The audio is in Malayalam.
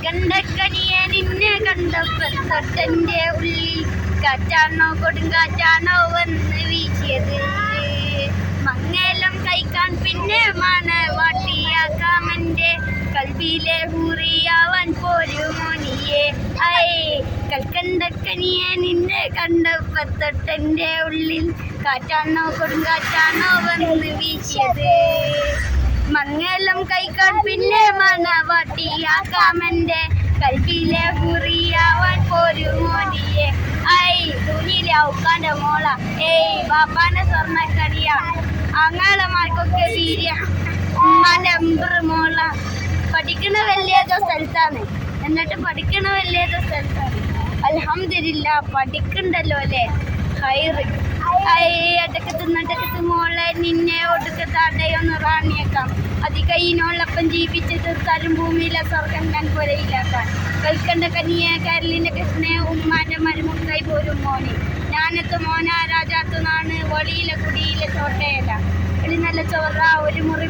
കൽക്കണ്ടക്കനിയെ നിന്നെ കണ്ടപ്പോൾ തൊട്ടെന്റെ ഉള്ളിൽ കാറ്റാണോ കൊടുങ്കാറ്റാണോ വന്ന് വീശിയത്. മങ്ങേലം കഴിക്കാൻ പിന്നെ വാട്ടിയാക്കാമെന്റെ കൽവിയിലെ ഹൂറിയാവാൻ പോരുമോ നീയെ. കൽക്കണ്ടക്കനിയെ നിന്നെ കണ്ടപ്പോൾ തൊട്ടെന്റെ ഉള്ളിൽ കാറ്റാണോ കൊടുങ്കാറ്റാണോ വന്ന് വീശിയത്. മങ്ങേലം കഴിക്കാൻ പിന്നെ വാട്ടിയാക്കാമെന്റെ കൽവിയിലെ ഹൂറിയാവാൻ പോരുമോ നീയെ. തുണിയിലെ ഔക്കാന്റെ മോള ബാപ്പാന്റെ സ്വർണ്ണക്കടിയ അങ്ങാളമാർക്കൊക്കെ വീര്യ ഉമ്മാന്റെ അമ്പർ മോള. പഠിക്കണ വലിയേതോ സ്ഥലത്താണ്, എന്നിട്ട് പഠിക്കണ വലിയേതോ സ്ഥലത്താണ്. അൽഹംദുലില്ലാ പഠിക്കണ്ടല്ലോ അല്ലേ, ഹൈറ്. അടക്കത്ത് മോളെ നിന്നെ ഒടുക്കത്താടയൊന്ന് റാണിയേക്കാം. അതികയിനോളപ്പം ജീവിച്ച് തീർത്താലും ഭൂമിയിലെ സ്വർഗം ഞാൻ പുരയിലാക്കാൻ. കൽക്കണ്ട കനിയെ കരലിന്റെ കൃഷ്ണയെ ഉമ്മാന്റെ മരുമുക്കായി പോരും മോനെ. ഞാനത്ത് മോനാ രാജാത്തുനാണ് വളിയിലെ കുടിയിലെ ചോട്ടയല്ല. എളി നല്ല ചോറ ഒരു മുറി